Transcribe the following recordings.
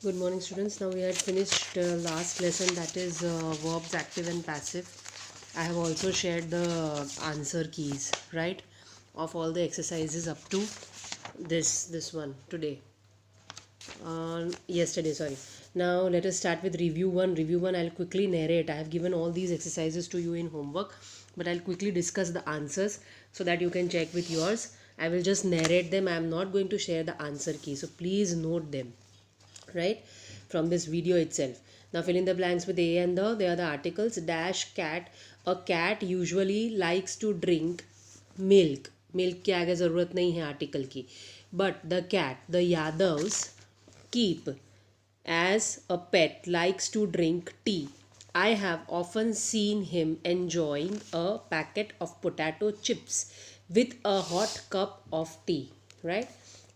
Good morning, students. Now we had finished last lesson, that is verbs active and passive. I have also shared the answer keys, right, of all the exercises up to this one today. Yesterday, sorry. Now let us start with review one. Review one, I'll quickly narrate. I have given all these exercises to you in homework, but I'll quickly discuss the answers so that you can check with yours. I will just narrate them. I am not going to share the answer key, so please note them, right, from this video itself. Now fill in the blanks with a and the. They are the articles. Dash cat. A cat usually likes to drink milk. Milk की आगे ज़रूरत नहीं है article की. But the cat, the Yadavs, keep as a pet likes to drink tea. I have often seen him enjoying a packet of potato chips with a hot cup of tea. Right?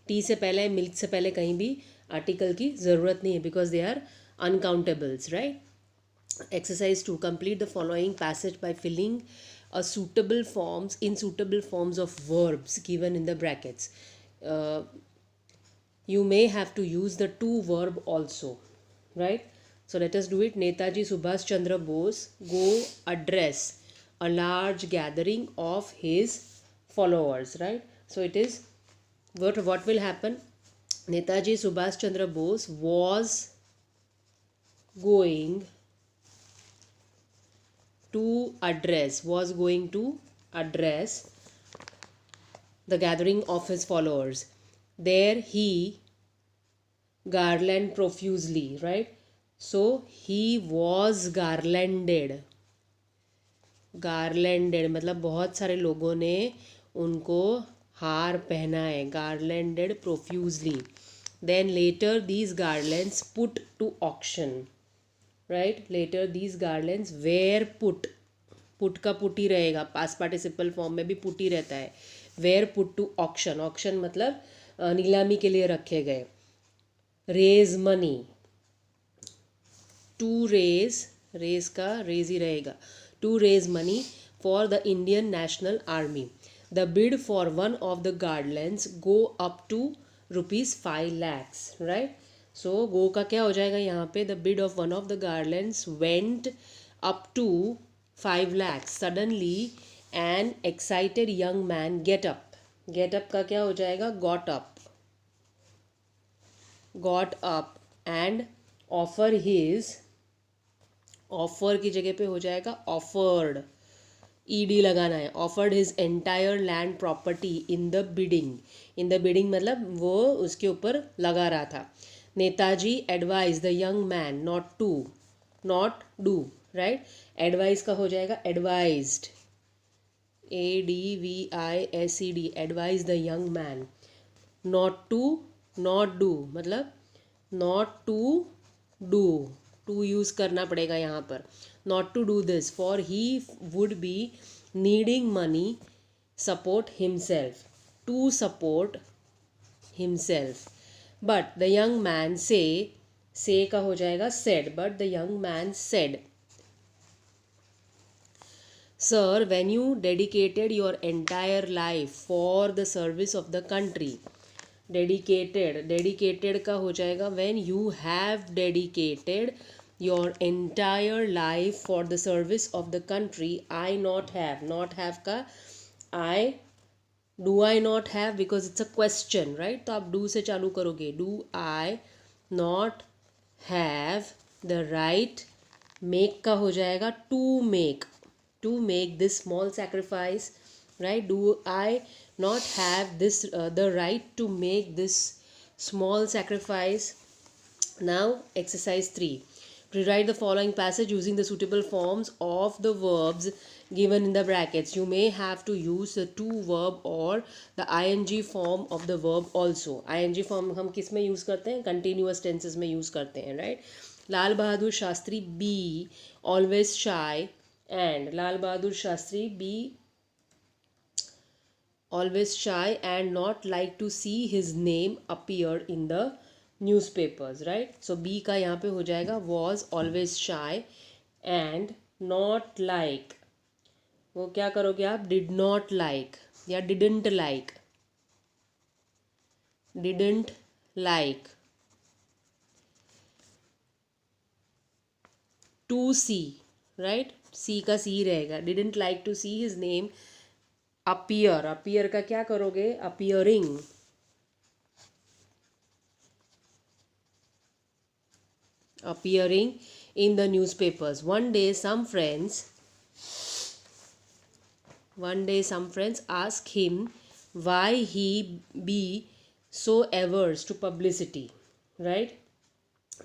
T से पहले, milk से पहले कहीं भी article की ज़रूरत नहीं है because they are uncountables. Right. Exercise 2. Complete the following passage by filling a suitable forms of verbs given in the brackets. You may have to use the to verb also, right? So let us do it. Netaji Subhash Chandra Bose go address a large gathering of his followers, right? So it is what will happen. Netaji Subhash Chandra Bose was going to address the gathering of his followers. There he garland profusely, right? So he was garlanded. Garlanded मतलब बहुत सारे लोगों ने उनको हार पहनाए. Garlanded profusely. Then later these garlands put to auction. Right. Later these garlands were put. Put का put ही रहेगा, पास्ट पार्टिसिपल फॉर्म में भी पुट ही रहता है. Were put to auction. Auction मतलब नीलामी के लिए रखे गए. Raise money. टू रेज का रेज ही रहेगा. To raise money for the Indian National Army. The bid for one of the garlands go up to ₹5 lakhs. Right. So go का क्या हो जाएगा यहाँ पे. The bid of one of the garlands went up to 5 lakhs. Suddenly an excited young man get up. Get up का क्या हो जाएगा. Got up. Got up and offer his. Offer की जगह पे हो जाएगा ऑफर्ड. ईडी लगाना है. Offered his entire land property in the bidding. In the bidding मतलब वो उसके ऊपर लगा रहा था. Netaji advise the young man not do. Right. Advise का हो जाएगा advised. ADVISED. Advise the young man not do मतलब not to do. To use करना पड़ेगा यहाँ पर. Not to do this for he would be needing money support himself. To support himself. But the young man से का हो जाएगा said. But the young man said, Sir, when you dedicated your entire life for the service of the country. Dedicated का हो जाएगा when you have dedicated your entire life for the service of the country. I not have का do I not have because it's a question, right? तो आप do से चालू करोगे. Do I not have the right. make का हो जाएगा to make this small sacrifice, right? Do I not have the right to make this small sacrifice? Now exercise 3. Rewrite the following passage using the suitable forms of the verbs given in the brackets. You may have to use the to verb or the ing form of the verb also. ing form हम किस में use करते हैं. continuous tenses में use करते हैं. right. Lal Bahadur Shastri be always shy and Lal Bahadur Shastri be always shy and not like to see his name appear in the newspapers. right. So B का यहाँ पे हो जाएगा was always shy and not like. वो क्या करोगे आप. did not like या didn't like to see, right? C का C रहेगा. Didn't like to see his name appear. Appear का क्या करोगे? Appearing. Appearing in the newspapers. One day some friends asked him why he be so averse to publicity, right?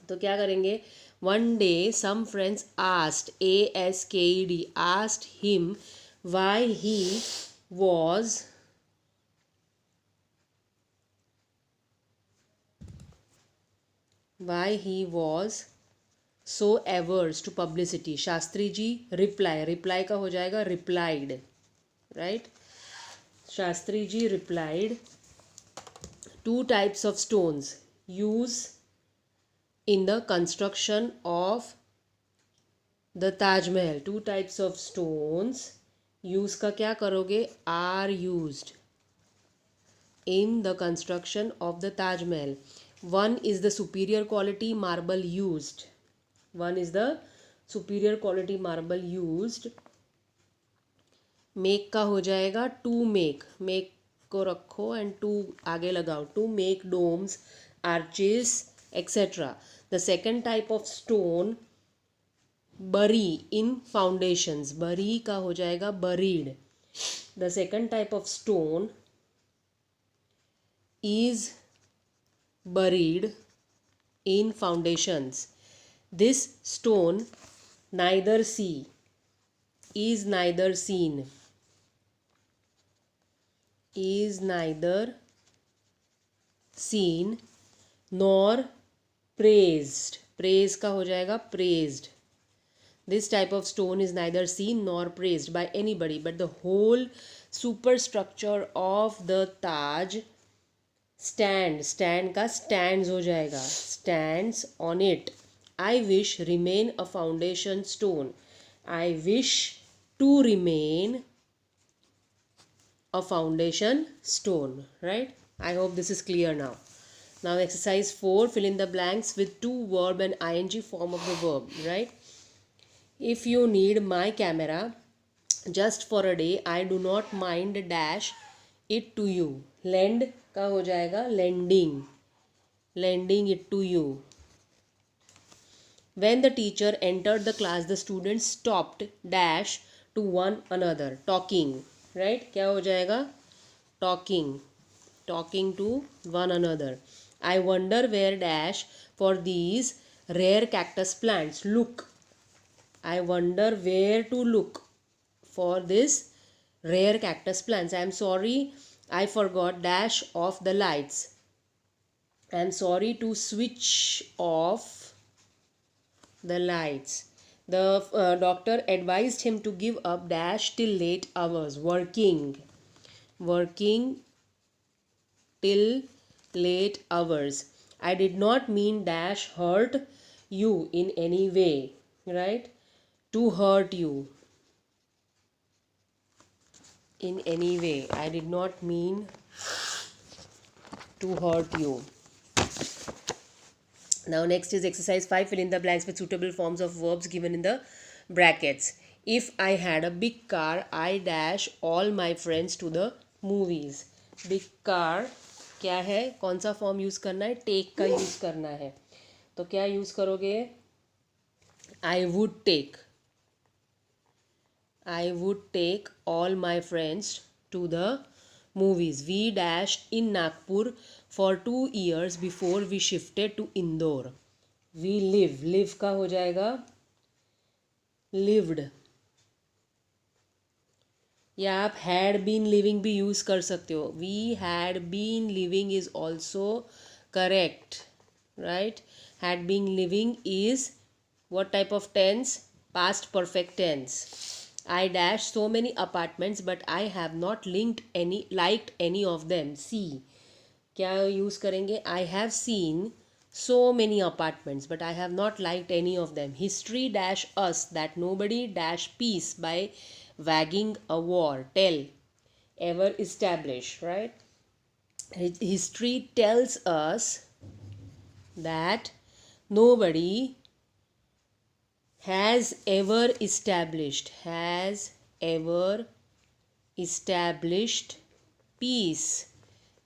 तो क्या करेंगे? One day some friends asked, asked, asked him why he was so averse to publicity. Shastri ji reply का हो जाएगा replied, right? Shastri ji replied, two types of stones use in the construction of the Taj Mahal. Two types of stones use का क्या करोगे? are used in the construction of the Taj Mahal. One is the superior quality marble used. Make का हो जाएगा to make. Make को रखो and to आगे लगाओ. To make domes, arches, etc. The second type of stone, bury in foundations. Bury का हो जाएगा buried. The second type of stone is buried in foundations. This stone neither seen nor praised. Praise का हो जाएगा praised. This type of stone is neither seen nor praised by anybody, but the whole superstructure of the Taj stand का stands हो जाएगा, stands on it. I wish remain a foundation stone. I wish to remain a foundation stone, right? I hope this is clear now. Now exercise 4, fill in the blanks with to, verb and ing form of the verb, right? If you need my camera just for a day, I do not mind dash it to you. Lend का हो जाएगा lending it to you. When the teacher entered the class, the students stopped dash to one another, talking, right? क्या हो जाएगा? talking to one another. I wonder where dash for these rare cactus plants. Look. I wonder where to look for this rare cactus plants. I am sorry I forgot dash off the lights. I am sorry to switch off the lights. The doctor advised him to give up dash till late hours, working till late hours. I did not mean dash hurt you in any way, right? To hurt you in any way. I did not mean to hurt you. Now next is exercise 5, fill in the blanks with suitable forms of verbs given in the brackets. If I had a big car, I dash all my friends to the movies. Big car क्या है? कौन सा form use करना है? Take का use करना है. तो क्या यूज़ करोगे? I would take all my friends to the movies. We dashed in Nagpur for 2 years before we shifted to Indore. We live का हो जाएगा lived, या आप had been living भी यूज़ कर सकते हो. We had been living is also correct, right? Had been living is what type of tense? Past perfect tense. I dashed so many apartments but I have not liked any of them. See, क्या use करेंगे? I have seen so many apartments but I have not liked any of them. History dash us that nobody dash peace by wagging a war. Tell, ever establish, right? History tells us that nobody has ever established peace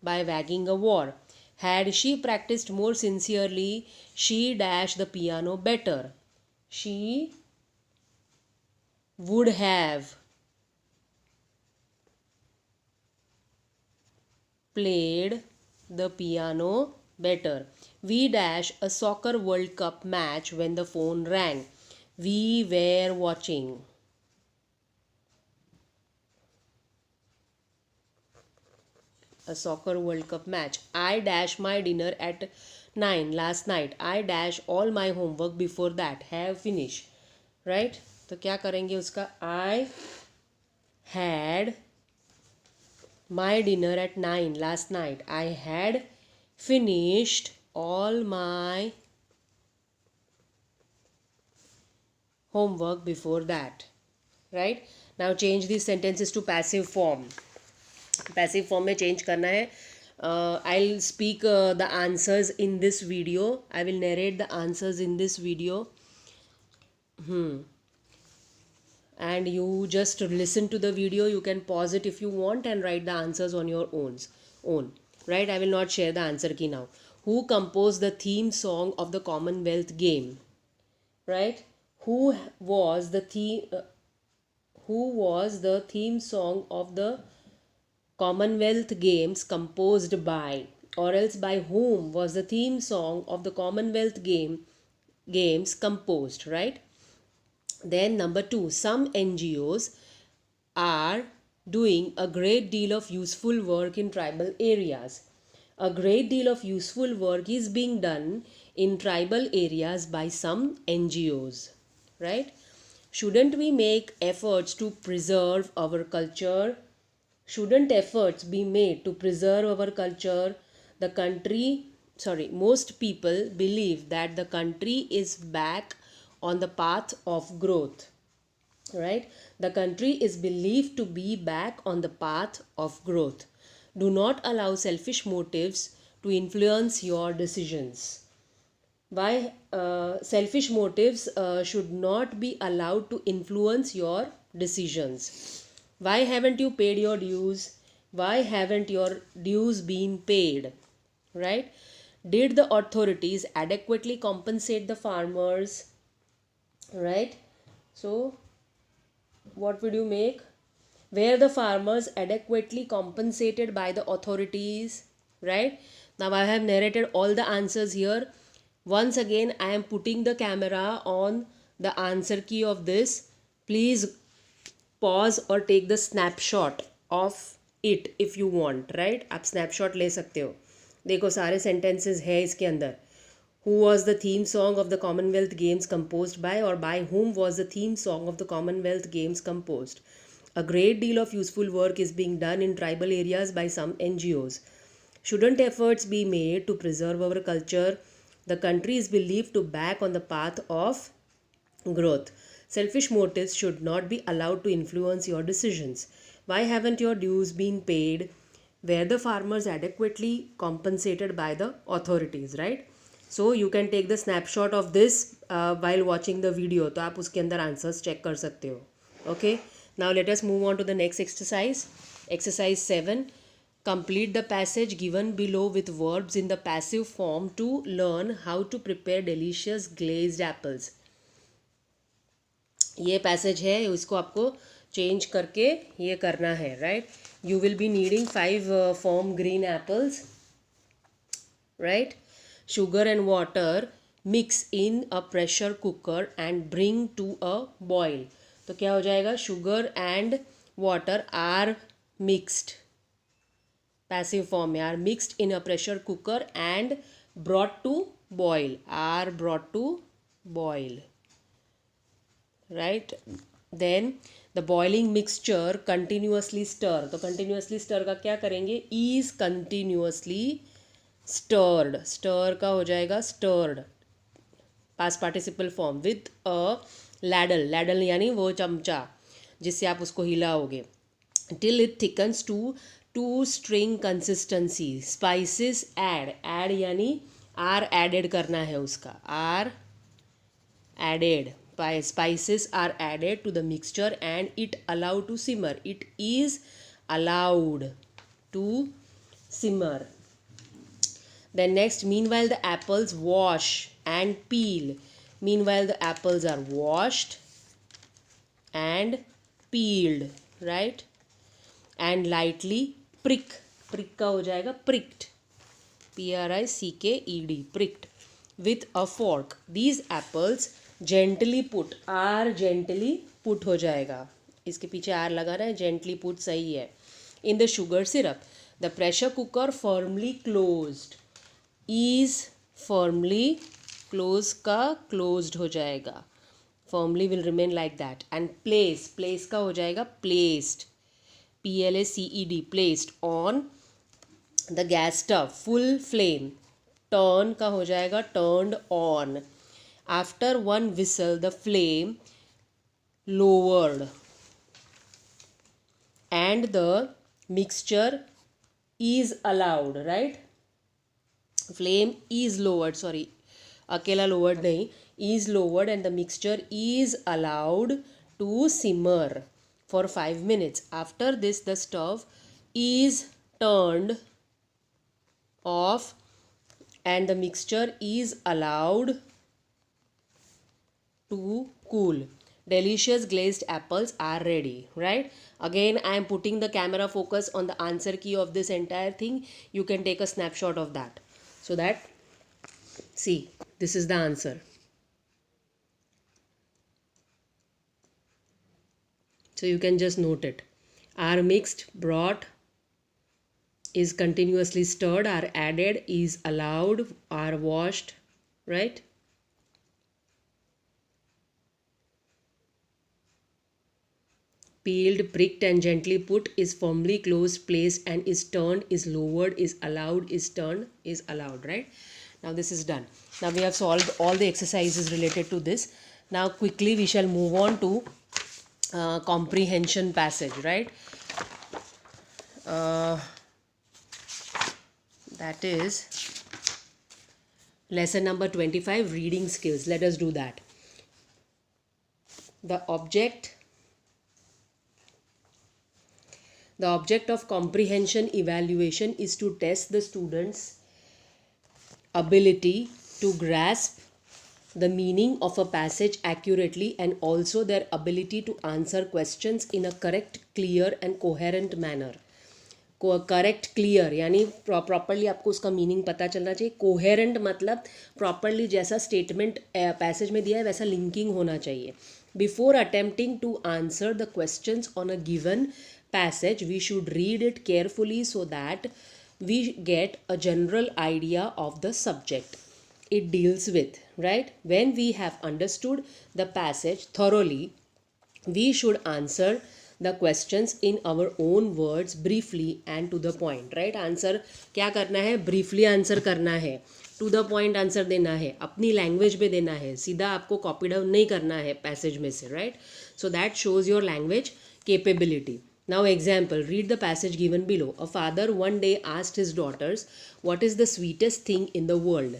by wagging a war. Had she practiced more sincerely, she dashed the piano better. She would have played the piano better. We dash a soccer World Cup match when the phone rang. We were watching a soccer World Cup match. I dash my dinner at 9 last night. I dash all my homework before that. Have finished. Right? तो क्या करेंगे उसका? I had my dinner at 9 last night. I had finished all my homework before that. Right? Now change these sentences to passive form. Passive form में change करना है. I will speak the answers in this video. I will narrate the answers in this video. And you just listen to the video. You can pause it if you want and write the answers on your own. Right? I will not share the answer key now. Who composed the theme song of the Commonwealth game? Right? Who was the theme song of the Commonwealth Games composed by, or else by whom was the theme song of the Commonwealth Games composed, right? Then number 2, some NGOs are doing a great deal of useful work in tribal areas. A great deal of useful work is being done in tribal areas by some NGOs, right? Shouldn't we make efforts to preserve our culture? Shouldn't efforts be made to preserve our culture? Most people believe that the country is back on the path of growth. Right? The country is believed to be back on the path of growth. Do not allow selfish motives to influence your decisions. Why selfish motives should not be allowed to influence your decisions. Why haven't you paid your dues? Why haven't your dues been paid? Right? Did the authorities adequately compensate the farmers? Right? So, what would you make? Were the farmers adequately compensated by the authorities? Right? Now, I have narrated all the answers here. Once again, I am putting the camera on the answer key of this. Please pause or take the snapshot of it if you want. Right? आप snapshot ले सकते हो. देखो सारे sentences है इसके अंदर. Who was the theme song of the Commonwealth Games composed by, or by whom was the theme song of the Commonwealth Games composed? A great deal of useful work is being done in tribal areas by some NGOs. Shouldn't efforts be made to preserve our culture? The country is believed to back on the path of growth. Selfish motives should not be allowed to influence your decisions. Why haven't your dues been paid? Were the farmers adequately compensated by the authorities, right? So you can take the snapshot of this while watching the video. तो आप उसके अंदर answers check कर सकते हो. Okay. Now let us move on to the next exercise. Exercise 7. Complete the passage given below with verbs in the passive form to learn how to prepare delicious glazed apples. ये passage है, इसको आपको change करके ये करना है. Right? You will be needing 5 firm green apples. Right? Sugar and water mix in a pressure cooker and bring to a boil. तो क्या हो जाएगा? Sugar and water are mixed. Passive form में are mixed in a pressure cooker and brought to boil. Are brought to boil. Right? Then the boiling mixture continuously stir. तो continuously stir का क्या करेंगे? Is continuously stirred. Stir का हो जाएगा stirred. Past participle form with a ladle. Ladle यानी वो चमचा जिससे आप उसको हिलाओगे. Till it thickens to string consistency. Spices add. Add यानी are added करना है उसका. Are added. spices are added to the mixture and it allowed to simmer. It is allowed to simmer. Then next, meanwhile the apples wash and peel. Meanwhile the apples are washed and peeled, right? And lightly prick. Prick का हो जाएगा pricked. Pricked. Pricked with a fork. These apples gently put. Are gently put हो जाएगा. इसके पीछे are लगा रहा है, gently put सही है. In the sugar syrup. The pressure cooker firmly closed. Is firmly close का closed हो जाएगा. Firmly will remain like that. And place का हो जाएगा placed. Placed. Placed on the gas stove. Full flame. Turn का हो जाएगा turned on. After one whistle the flame lowered and the mixture is allowed, right? Flame is lowered, sorry, अकेला lowered नहीं, is lowered and the mixture is allowed to simmer for 5 minutes. After this the stove is turned off and the mixture is allowed to cool. Delicious glazed apples are ready, right? Again I am putting the camera focus on the answer key of this entire thing. You can take a snapshot of that so that, see, this is the answer. So you can just note it. Are mixed, brought, is continuously stirred, are added, is allowed, are washed, right? Peeled, pricked and gently put, is firmly closed, placed and is turned, is lowered, is allowed, is turned, is allowed, right? Now this is done. Now we have solved all the exercises related to this. Now quickly we shall move on to comprehension passage, right? That is lesson number 25, reading skills. Let us do that. The object of comprehension evaluation is to test the students' ability to grasp the meaning of a passage accurately and also their ability to answer questions in a correct, clear and coherent manner. Correct clear यानी properly आपको उसका meaning पता चलना चाहिए. Coherent मतलब properly जैसा statement passage में दिया है वैसा लिंकिंग होना चाहिए. Before attempting to answer the questions on a given passage we should read it carefully so that we get a general idea of the subject it deals with, right? When we have understood the passage thoroughly we should answer the questions in our own words briefly and to the point, right? Answer क्या करना है, briefly answer करना है, to the point answer देना है, अपनी language में देना है, सीधा आपको copy down नहीं करना है passage में से, right? So that shows your language capability. Now example, read the passage given below. A father one day asked his daughters, what is the sweetest thing in the world?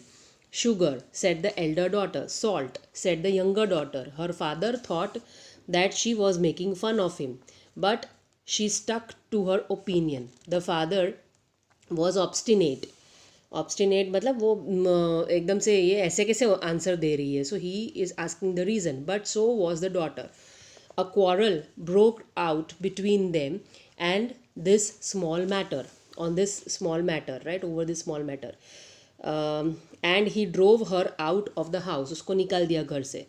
Sugar, said the elder daughter. Salt, said the younger daughter. Her father thought that she was making fun of him, but she stuck to her opinion. The father was obstinate. Obstinate मतलब वो एकदम से ये ऐसे कैसे answer दे रही है. So he is asking the reason, but so was the daughter. A quarrel broke out between them and this small matter, on this small matter, right, over this small matter. And he drove her out of the house, उसको निकाल दिया घर से,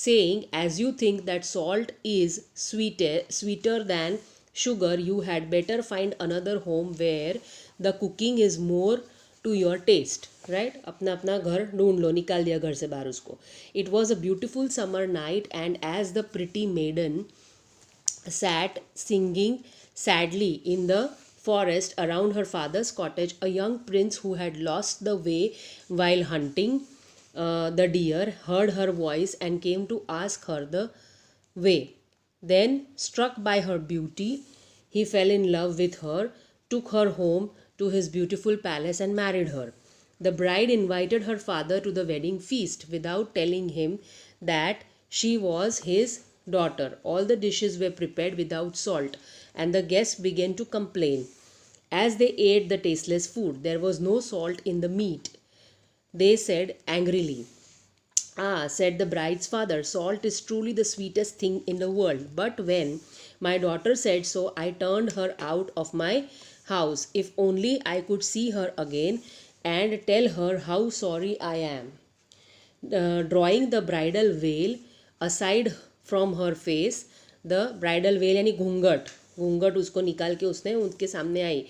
saying, as you think that salt is sweeter than sugar, you had better find another home where the cooking is more to your taste, right? अपना अपना घर ढूंढ लो, निकाल दिया घर से बाहर उसको. It was a beautiful summer night and as the pretty maiden sat singing sadly in the forest around her father's cottage, a young prince who had lost the way while hunting the deer heard her voice and came to ask her the way. Then, struck by her beauty, he fell in love with her, took her home to his beautiful palace and married her. The bride invited her father to the wedding feast without telling him that She was his daughter. All the dishes were prepared without salt, and the guests began to complain. As they ate the tasteless food, there was no salt in the meat. They said angrily, "Ah," said the bride's father, "salt is truly the sweetest thing in the world. But when my daughter said so, I turned her out of my house. If only I could see her again and tell her how sorry I am." Drawing the bridal veil aside from her face, the bridal veil यानी घूंघट घूंघट उसको निकाल के उसने उनके सामने आई.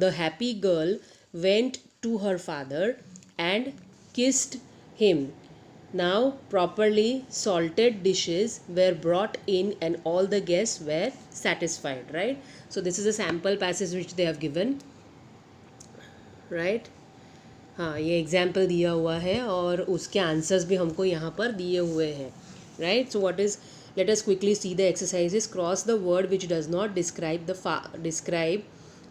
The happy girl went to her father and kissed him. Now properly salted dishes were brought in and all the guests were satisfied, right? So this is a sample passage which they have given, right? हाँ, ये example दिया हुआ है और उसके answers भी हमको यहाँ पर दिए हुए हैं, right? So what is, let us quickly see the exercises. Cross the word which does not describe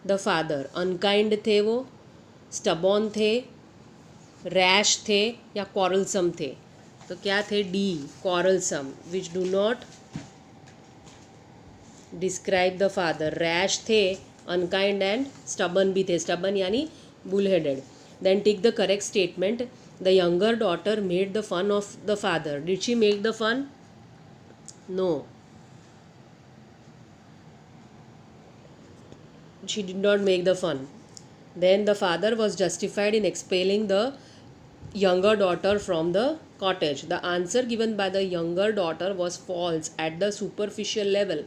the father. Unkind थे वो, स्टबॉर्न थे, रैश थे या क्वारलसम थे? तो क्या थे? D, quarrelsome, which do not describe the father. Rash थे, अनकाइंड एंड स्टबर्न भी थे. स्टबर्न यानी bull headed. Then take the correct statement. The younger daughter made the fun of the father. Did she make the fun? No. She did not make the fun. Then the father was justified in expelling the younger daughter from the cottage. The answer given by the younger daughter was false at the superficial level,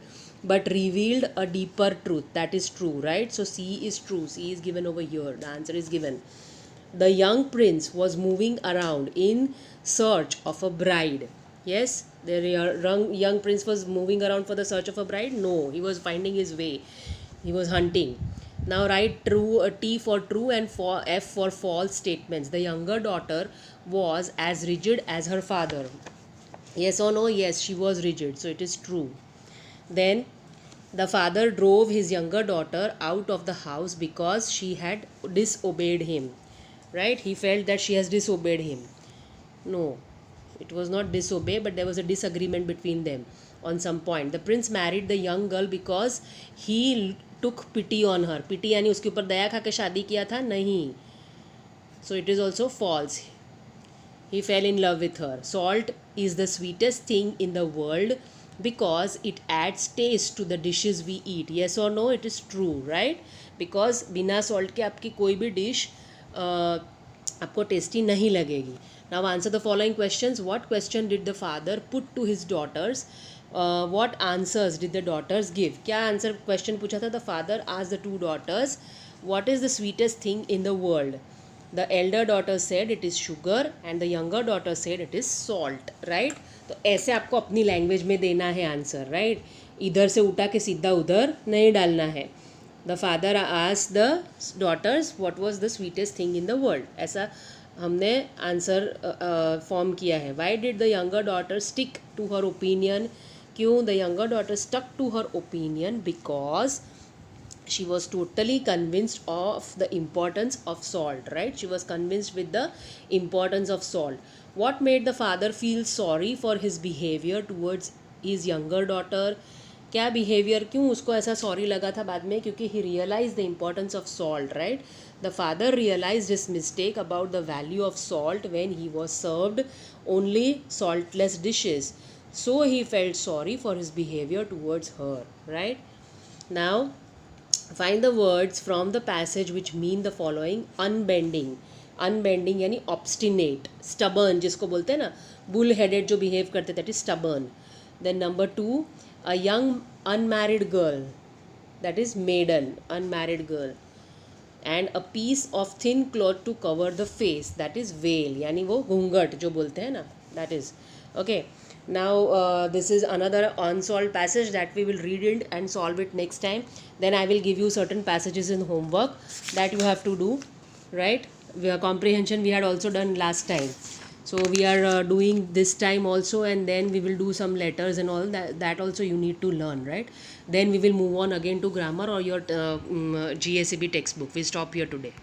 but revealed a deeper truth. That is true, right? So C is true. C is given over here. The answer is given. The young prince was moving around in search of a bride. Yes, the young prince was moving around for the search of a bride. No, he was finding his way. He was hunting. Now write true, T for true and for F for false statements. The younger daughter was as rigid as her father. Yes or no? Yes, she was rigid. So it is true. Then the father drove his younger daughter out of the house because she had disobeyed him. Right? He felt that she has disobeyed him. No, it was not disobey, but there was a disagreement between them on some point. The prince married the young girl because he took pity on her. Pity यानी उसके ऊपर दया खा के शादी किया था? नहीं. So it is also false. He fell in love with her. Salt is the sweetest thing in the world because it adds taste to the dishes we eat. Yes or no? It is true, right? Because बिना salt के आपकी कोई भी dish आपको tasty नहीं लगेगी. Now answer the following questions. What question did the father put to his daughters? What answers did the daughters give? क्या answer question पूछा था? The father asked the two daughters what is the sweetest thing in the world. The elder daughter said it is sugar and the younger daughter said it is salt, right? तो ऐसे आपको अपनी language में देना है answer, right? इधर से उठा के सीधा उधर नहीं डालना है. The father asked the daughters what was the sweetest thing in the world. ऐसा हमने आंसर फॉर्म किया है. Why did the younger daughter stick to her opinion? क्यों the younger daughter stuck to her opinion? Because she was totally convinced of the importance of salt, right? She was convinced with the importance of salt. What made the father feel sorry for his behavior towards his younger daughter? क्या behaviour, क्यों उसको ऐसा sorry लगा था बाद में? क्योंकि he realise the importance of salt, right? The father realise his mistake about the value of salt when he was served only saltless dishes. So he felt sorry for his behaviour towards her, right? Now find the words from the passage which mean the following. Unbending. Unbending यानी obstinate, stubborn जिसको बोलते हैं ना, bull headed जो behave करते, that is stubborn. Then number 2, a young unmarried girl, that is maiden, unmarried girl. And a piece of thin cloth to cover the face, that is veil, यानी वो घूंघट जो बोलते हैं ना, that is okay. Now this is another unsolved passage that we will read it and solve it next time. Then I will give you certain passages in homework that you have to do, right? Comprehension we had also done last time. So we are doing this time also, and then we will do some letters and all that also you need to learn, right? Then we will move on again to grammar or your GSEB textbook. We stop here today.